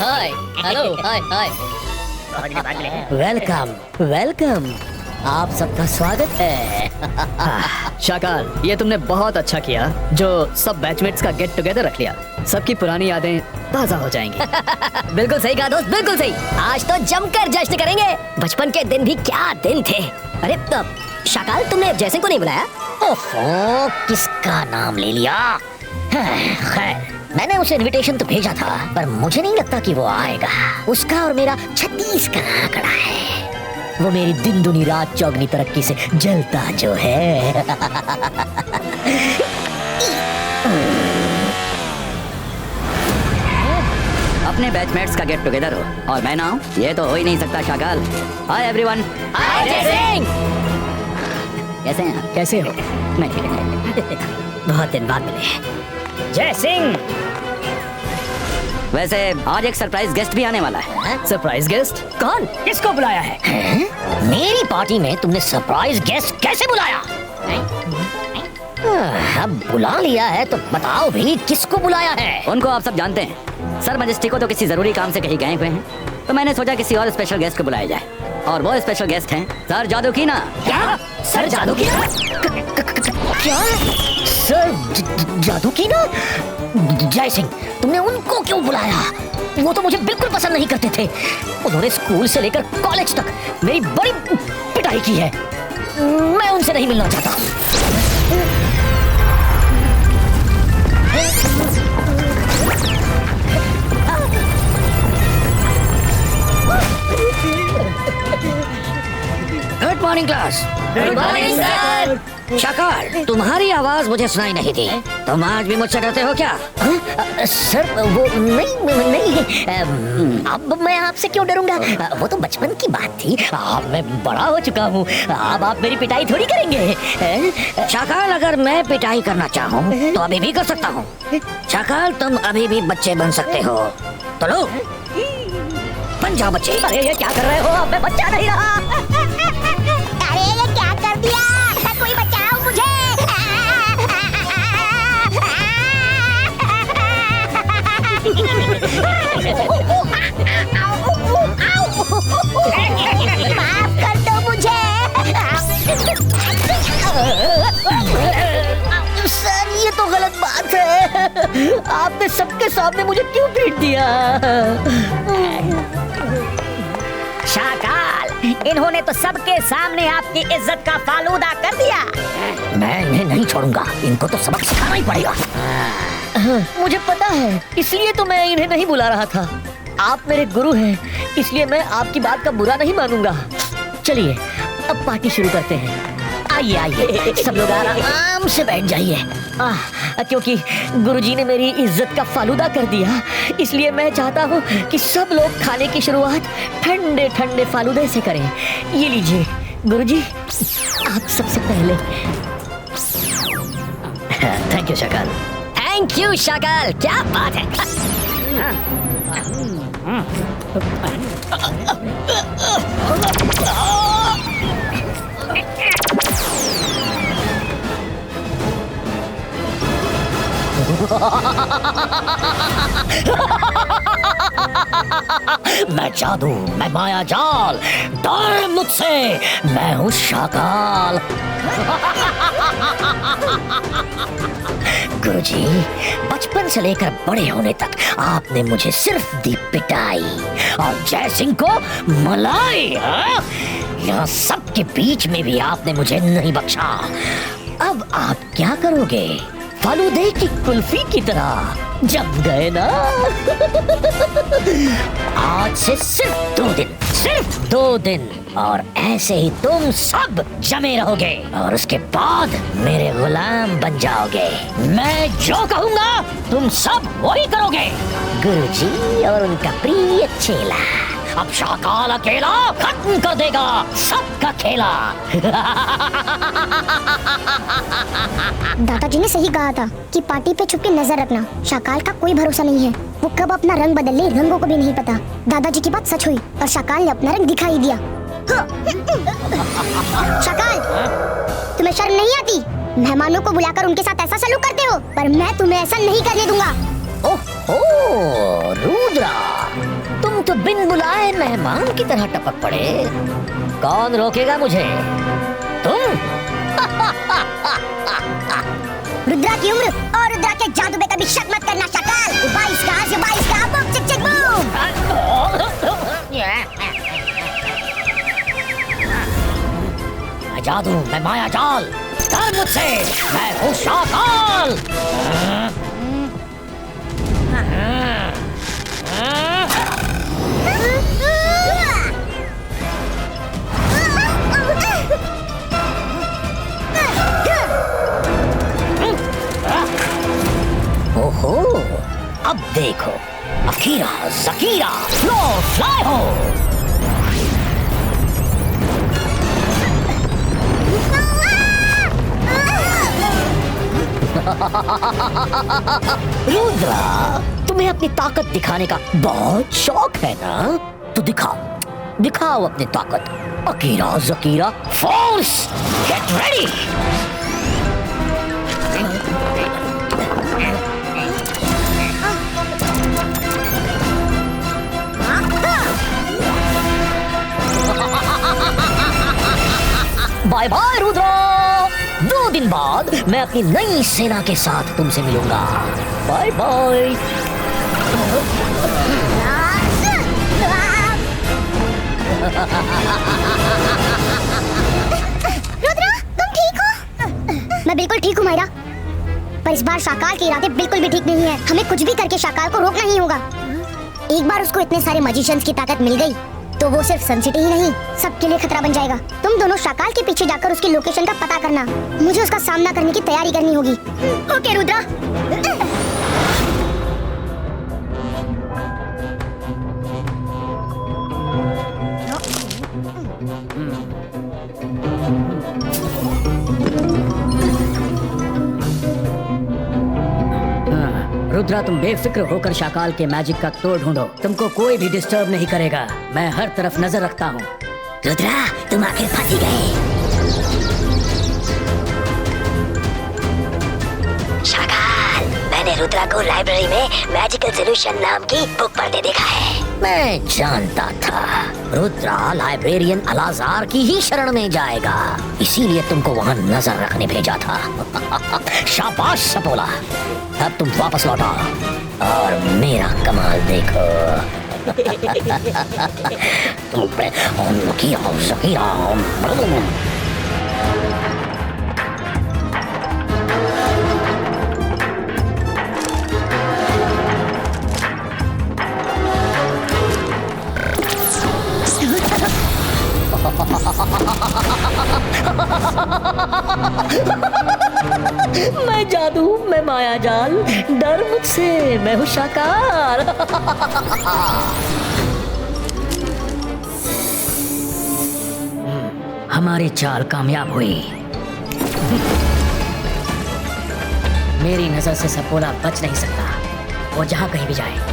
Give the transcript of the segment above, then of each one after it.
Hi hello hi हाय। Welcome welcome, आप सबका स्वागत है। शाकाल, ये तुमने बहुत अच्छा किया जो सब बैचमेट्स का गेट टुगेदर रख लिया। सबकी पुरानी यादें ताजा हो जाएंगी। बिल्कुल सही कहा दोस्त, बिल्कुल सही। आज तो जमकर जश्न करेंगे। बचपन के दिन भी क्या दिन थे। अरे तब शाकाल, तुमने जैसे को नहीं बुलाया? ओहो, किसका नाम ले लिया। खैर, मैंने उसे इनविटेशन तो भेजा था, पर मुझे नहीं लगता कि वो आएगा। उसका और मेरा 36 का आंकड़ा है। वो मेरी दिन दुनी रात चौगनी तरक्की से जलता जो है। अपने बैचमेट्स का गेट टुगेदर हो और मैं ना हूँ, ये तो हो ही नहीं सकता। Shakaal, hi everyone. हाय जय सिंह। कैसे हैं आप? कैसे हो? मैं ठीक है। बहुत दिन बाद मिले। जय सिंह। वैसे आज एक सरप्राइज गेस्ट भी आने वाला है। Surprise guest? कौन? किसको बुलाया है? मेरी पार्टी में तुमने सरप्राइज गेस्ट कैसे बुलाया? अब बुला लिया है तो बताओ भी किसको बुलाया है? उनको आप सब जानते हैं। सर मजेस्टी को तो किसी जरूरी काम से कहीं गए हुए हैं, तो मैंने सोचा किसी और स्पेशल गेस्ट को बुलाया जाए। और वो स्पेशल गेस्ट हैं सर जादूकीना। क्या? सर जादूकीना? क्या? सर जादूकीना? जय सिंह, तुमने उनको क्यों बुलाया? वो तो मुझे बिल्कुल पसंद नहीं करते थे। उन्होंने स्कूल से लेकर कॉलेज तक मेरी बड़ी पिटाई की है। मैं उनसे नहीं मिलना चाहता। Good morning class. Good morning sir. Shakaal, तुम्हारी आवाज मुझे सुनाई नहीं दी। तुम आज भी मुझसे डरते हो क्या? सर वो नहीं, अब मैं आपसे क्यों डरूंगा? वो तो बचपन की बात थी। अब मैं बड़ा हो चुका हूँ, अब आप मेरी पिटाई थोड़ी करेंगे। शाकाल, अगर मैं पिटाई करना चाहूँ तो अभी भी कर सकता हूँ। शाकाल, तुम अभी भी बच्चे बन सकते हो, तो लो बन जाओ बच्चे। अरे ये क्या कर रहे हो? अब मैं बच्चा नहीं रहा। अरे ये क्या कर दिया? कोई बचाओ मुझे। माफ कर दो मुझे। सर, ये तो गलत बात है। आपने सबके सामने मुझे क्यों पीट दिया? शाकाल, इन्होंने तो सबके सामने आपकी इज्जत का फालूदा कर दिया। मैं इन्हें नहीं छोड़ूंगा, इनको तो सबक सिखाना ही पड़ेगा। मुझे पता है, इसलिए तो मैं इन्हें नहीं बुला रहा था। आप मेरे गुरु हैं, इसलिए मैं आपकी बात का बुरा नहीं मानूंगा। चलिए अब पार्टी शुरू करते हैं। आइए आइए, सब लोग आराम से बैठ जाइए। क्योंकि गुरुजी ने मेरी इज्जत का फालूदा कर दिया, इसलिए मैं चाहता हूँ कि सब लोग खाने की शुरुआत ठंडे ठंडे फालूदे से करें। ये लीजिए गुरुजी, आप सबसे पहले। Thank you Shakaal. Thank you Shakaal, क्या बात है। मैं जादू, मैं माया जाल, डर मुझसे, मैं हूँ शाकाल। गुरुजी, बचपन से लेकर बड़े होने तक आपने मुझे सिर्फ दी पिटाई और जय सिंह को मलाई। यहाँ सबके बीच में भी आपने मुझे नहीं बख्शा। अब आप क्या करोगे? फालूदे की कुल्फी की तरह जम गए ना? आज से सिर्फ 2 दिन और ऐसे ही तुम सब जमे रहोगे और उसके बाद मेरे गुलाम बन जाओगे। मैं जो कहूँगा तुम सब वही करोगे। गुरुजी और उनका प्रिय चेला अब शाकाल अकेला खत्म कर देगा सबका खेला। दादाजी ने सही कहा था कि पार्टी पे छुप के नजर रखना। शाकाल का कोई भरोसा नहीं है, वो कब अपना रंग बदल ले रंगों को भी नहीं पता। दादाजी की बात सच हुई और शाकाल ने अपना रंग दिखा ही दिया। शाकाल, तुम्हें शर्म नहीं आती? मेहमानों को बुलाकर उनके साथ ऐसा सलूक करते हो, पर मैं तुम्हें ऐसा नहीं करने दूंगा। ओह रुद्रा, तुम तो बिन बुलाए मेहमान की तरह टपक पड़े। कौन रोकेगा मुझे? तुम? रुद्रा की उम्र और रुद्रा के जादू पे कभी शक मत करना शकाल। 22 का आज 22 का बूम चिक चिक बूम। मैं जादू, मैं माया जाल, डर मुझसे, मैं हूँ शाकाल। ओहो, अब देखो, अकीरा जकीरा लो फ्लाई हो। रुद्रा, तुम्हें अपनी ताकत दिखाने का बहुत शौक है ना? तो दिखाओ, दिखाओ अपनी ताकत। Akira Zakira force, get ready. Bye bye Rudra. 2 दिन बाद मैं अपनी नई सेना के साथ तुमसे मिलूंगा। Bye bye. रुद्रा, तुम ठीक हो? मैं बिल्कुल ठीक हूँ मायरा, पर इस बार शाकाल के इरादे बिल्कुल भी ठीक नहीं है। हमें कुछ भी करके शाकाल को रोकना ही होगा। एक बार उसको इतने सारे मैजिशियंस की ताकत मिल गई तो वो सिर्फ सन सिटी ही नहीं, सबके लिए खतरा बन जाएगा। तुम दोनों शाकाल के पीछे जाकर उसकी लोकेशन का पता करना। मुझे उसका सामना करने की तैयारी करनी होगी। ओके रुद्रा। रुद्रा, तुम बेफिक्र होकर शाकाल के मैजिक का तोड़ ढूंढो। तुमको कोई भी डिस्टर्ब नहीं करेगा। मैं हर तरफ नजर रखता हूँ। रुद्रा, तुम आखिर फंस ही गए। शाकाल, मैंने रुद्रा को लाइब्रेरी में मैजिकल सॉल्यूशन नाम की बुक पढ़ते देखा है। मैं जानता था रुद्रा लाइब्रेरियन अलाजार की ही शरण में जाएगा, इसीलिए तुमको वहाँ नजर रखने भेजा था। शाबाश सपोला, अब तुम वापस लौटा और मेरा कमाल देखो। तुम पे लकीरा ज़कीरा। मैं जादू, मैं माया जाल, डर मुझसे, मैं हूँ शाकाल। हमारी चाल कामयाब हुई। मेरी नजर से सपोला बच नहीं सकता, वो जहाँ कहीं भी जाए।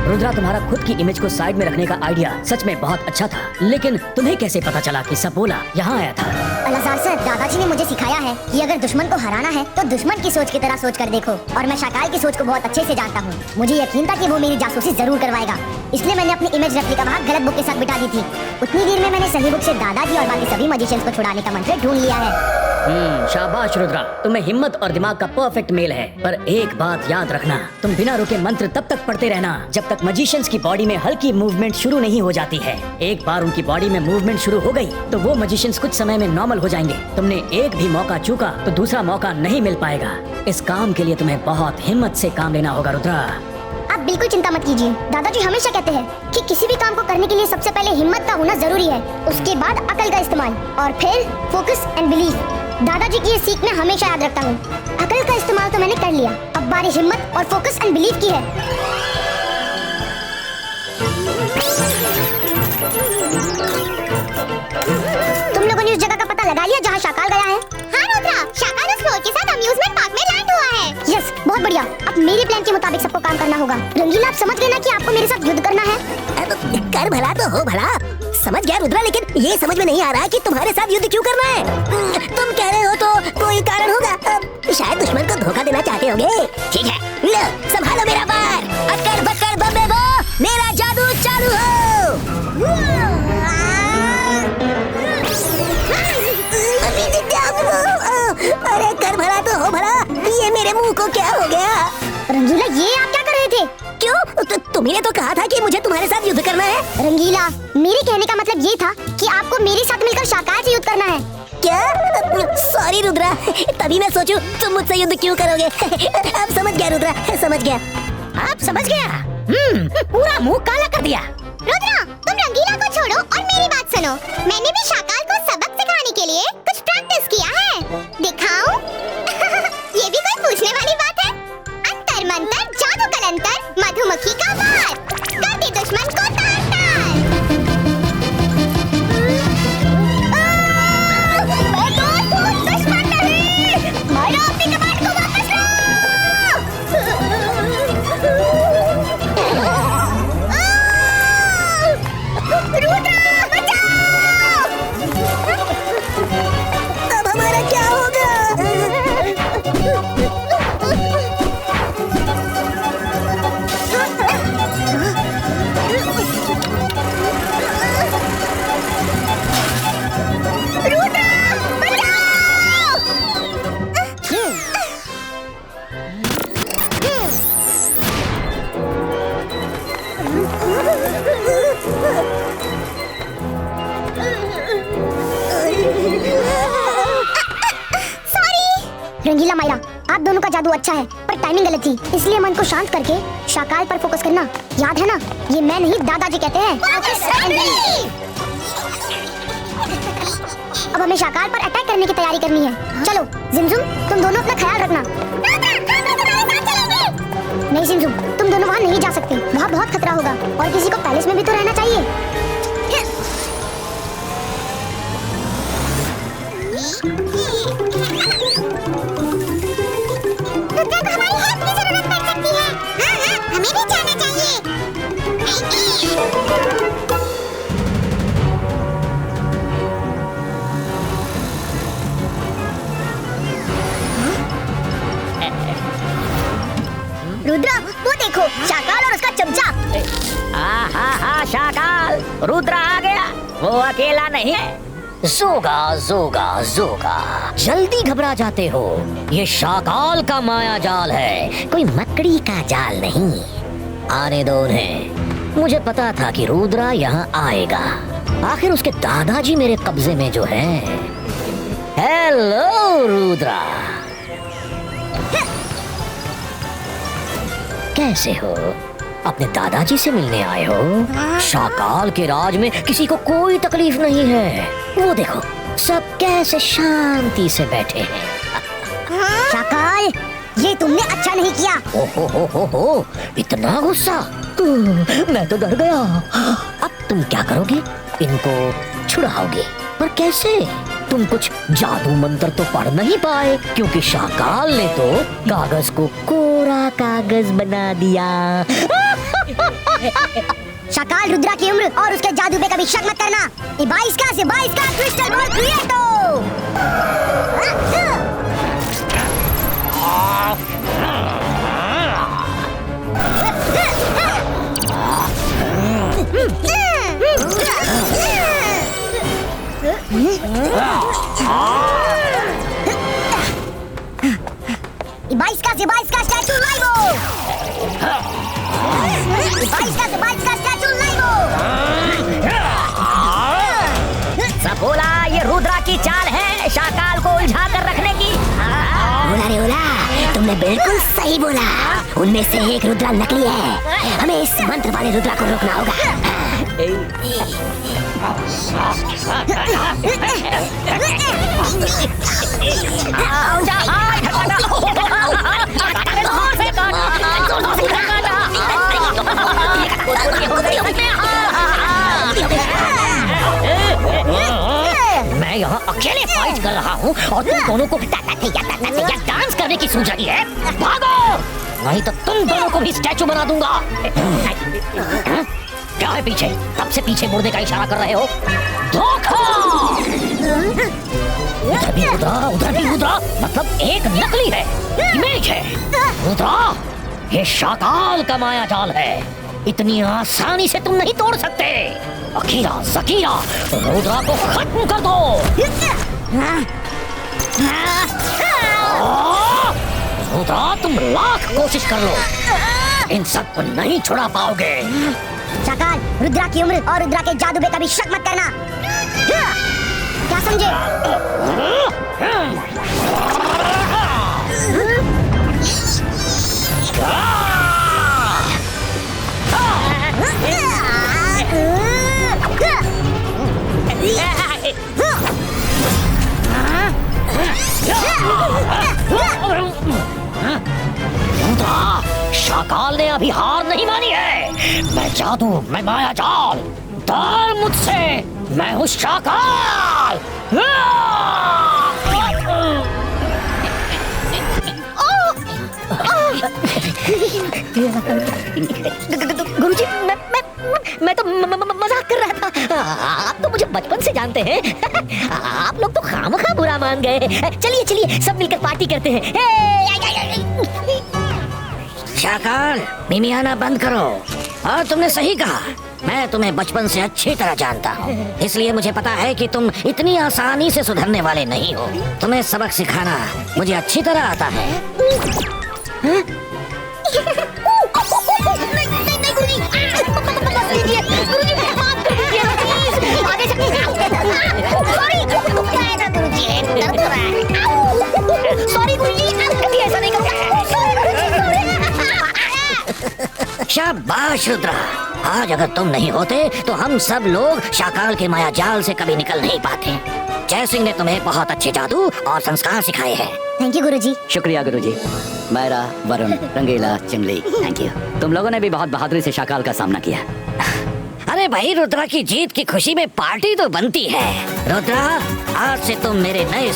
रुद्रा, तुम्हारा खुद की इमेज को साइड में रखने का आइडिया सच में बहुत अच्छा था, लेकिन तुम्हें कैसे पता चला कि सपोला यहाँ आया था? अलाजार सर, दादाजी ने मुझे सिखाया है कि अगर दुश्मन को हराना है तो दुश्मन की सोच की तरह सोच कर देखो, और मैं शाकाल की सोच को बहुत अच्छे से जानता हूँ। मुझे यकीन था कि वो मेरी जासूसी जरूर करवाएगा, इसलिए मैंने अपनी इमेज रेप्लिका वहाँ गलत बुक के साथ बिठा दी थी। उतनी देर में मैंने सही बुक से दादाजी और बाकी सभी मैजिशियंस को छुड़ाने का मंत्र ढूंढ लिया है। शाबाश रुद्रा, तुम्हें हिम्मत और दिमाग का परफेक्ट मेल है। पर एक बात याद रखना, तुम बिना रुके मंत्र तब तक पढ़ते रहना जब तक मैजिशियंस की बॉडी में हल्की मूवमेंट शुरू नहीं हो जाती है। एक बार उनकी बॉडी में मूवमेंट शुरू हो गई तो वो मैजिशियंस कुछ समय में नॉर्मल हो जाएंगे। तुमने एक भी मौका चूका तो दूसरा मौका नहीं मिल पाएगा। इस काम के लिए तुम्हें बहुत हिम्मत से काम लेना होगा रुद्रा। आप बिल्कुल चिंता मत कीजिए। दादाजी हमेशा कहते हैं कि किसी भी काम को करने के लिए सबसे पहले हिम्मत का होना जरूरी है, उसके बाद अकल का इस्तेमाल और फिर फोकस एंड बिलीफ। दादाजी की ये सीख मैं हमेशा याद रखता हूँ। अकल का इस्तेमाल तो मैंने कर लिया, अब बारी हिम्मत और फोकस एंड बिलीफ की है। तुम लोगों ने उस जगह का पता लगा लिया जहाँ शाकाल गया है? हाँ रुद्रा, शाकाल उस फ्लोर के साथ अम्यूजमेंट पार्क में लैंड हुआ है। यस, बहुत बढ़िया। अब मेरे प्लान के मुताबिक सबको काम करना होगा। रंगीला, आप समझ गए ना कि आपको मेरे साथ युद्ध करना है? अब कर भला तो हो भला। समझ गया रुद्रा, लेकिन ये समझ में नहीं आ रहा कि तुम्हारे साथ युद्ध क्यों करना है। तुम कह रहे हो तो कोई कारण होगा, शायद दुश्मन को धोखा देना चाहते होंगे। ठीक है, लो संभालो मेरा बार। अक्कर बक्कर अरे कर भला तो हो भला, ये मेरे मुंह को क्या हो गया? रंगीला, ये आप क्या कर रहे थे? क्यों? तुम्ही तो कहा था कि मुझे तुम्हारे साथ युद्ध करना है। रंगीला, मेरे कहने का मतलब ये था कि आपको मेरे साथ मिलकर शाकाल से युद्ध करना है। क्या? सॉरी रुद्रा, तभी मैं सोचूं तुम मुझसे युद्ध क्यों करोगे। अब समझ गया रुद्रा, समझ गया। आप समझ गया? पूरा मुंह काला कर दिया। रुद्रा, तुम रंगीला को छोड़ो और मेरी बात सुनो। मैंने भी शाकाल को सबक सिखाने के लिए कुछ प्रैक्टिस किया है। दिखाऊं? ये भी कोई पूछने वाली बात है? अंतर मंतर जादू कलंतर मधुमक्खी का वार, कर दे दुश्मन को तार-तार। मैं तो दुश्मन नहीं, मारो अपनी कमान को वापस लो। रुद्रा, बचाओ! अब हमारा क्या होगा? रंगीला, मायरा, आप दोनों का जादू अच्छा है पर टाइमिंग गलत थी, इसलिए मन को शांत करके शाकाल पर फोकस करना। याद है ना, ये मैं नहीं दादाजी कहते हैं। अब हमें शाकाल पर अटैक करने की तैयारी करनी है। चलो जिमजुम, तुम दोनों अपना ख्याल रखना। नहीं जिमजुम, तुम दोनों वहाँ नहीं जा सकते, वहाँ बहुत खतरा होगा और किसी को पैलेस में भी तो रहना चाहिए। रुद्रा को हमारी हेल्प की जरूरत पड़ सकती है। हाँ, हमें भी जाना चाहिए। रुद्रा, वो देखो, शाकाल और उसका चमचा। हा शाकाल, रुद्र आ गया। वो अकेला नहीं है। जोगा जोगा जोगा, जल्दी घबरा जाते हो। ये शाकाल का माया जाल है, कोई मकड़ी का जाल नहीं। आने दो उन्हें। मुझे पता था कि रुद्रा यहाँ आएगा। आखिर उसके दादाजी मेरे कब्जे में जो हैं। हेलो रुद्रा, कैसे हो? अपने दादाजी से मिलने आए हो? शाकाल के राज में किसी को कोई तकलीफ नहीं है। वो देखो, सब कैसे शांति से बैठे हैं। शाकाल, ये तुमने अच्छा नहीं किया। हो, इतना गुस्सा? मैं तो डर गया। अब तुम क्या करोगे? इनको छुड़ाओगे? पर कैसे? तुम कुछ जादू मंत्र तो पढ़ नहीं पाए, क्योंकि शाकाल ने तो कागज को कोरा कागज बना दिया। शाकाल, रुद्रा की उम्र और उसके जादू पे कभी शक मत करना। 22 का क्रिस्टल बॉल क्रिएटो। बाईस का स्टैचू लाइवो। 22 का स्टैचू लाइवो। सब बोला, ये रुद्रा की चाल है शाकाल को उलझा कर रखने की। बोला रे बोला, तुमने बिल्कुल सही बोला। उनमें से एक रुद्रा नकली है, हमें इस मंत्र वाले रुद्रा को रोकना होगा। मैं यहाँ अकेले फाइट कर रहा हूँ और तुम दोनों को डांस करने की सूझ रही है। भागो, नहीं तो तुम दोनों को भी स्टैचू बना दूंगा। क्या है पीछे? तब से पीछे मुड़ने का इशारा कर रहे हो। धोखा! उधर भी रुद्रा, मतलब एक नकली है, इमेज है। रुद्रा, ये शाकाल का माया जाल है, इतनी आसानी से तुम नहीं तोड़ सकते। अकीरा जकीरा, रुद्रा को खत्म कर दो। रुद्रा, तुम लाख कोशिश कर लो, इन सबको नहीं छुड़ा पाओगे। शाकाल, रुद्रा की उम्र और रुद्रा के जादू पे कभी शक मत करना। क्या समझे? रुद्रा, शाकाल ने अभी हार नहीं मानी है। मैं जादू, मैं माया जाल, डर मुझसे, मैं हूँ शाकाल। गुरुजी, मैं तो मजाक कर रहा था। आप तो मुझे बचपन से जानते हैं। आप लोग तो खामखा बुरा मान गए। चलिए चलिए, सब मिलकर पार्टी करते हैं। शाकाल, मिमियाना बंद करो। और तुमने सही कहा, मैं तुम्हें बचपन से अच्छी तरह जानता हूँ, इसलिए मुझे पता है कि तुम इतनी आसानी से सुधरने वाले नहीं हो। तुम्हें सबक सिखाना मुझे अच्छी तरह आता है। शाबाश रुद्रा, आज अगर तुम नहीं होते तो हम सब लोग शाकाल के माया जाल से कभी निकल नहीं पाते। जय सिंह ने तुम्हें बहुत अच्छे जादू और संस्कार सिखाए हैं। थैंक यू गुरुजी। शुक्रिया गुरुजी। मायरा, वरुण, रंगीला, चिमली, थैंक यू। तुम लोगों ने भी बहुत बहादुरी से शाकाल का सामना किया। अरे भाई, रुद्रा की जीत की खुशी में पार्टी तो बनती है। रुद्रा, आज से तुम मेरे नए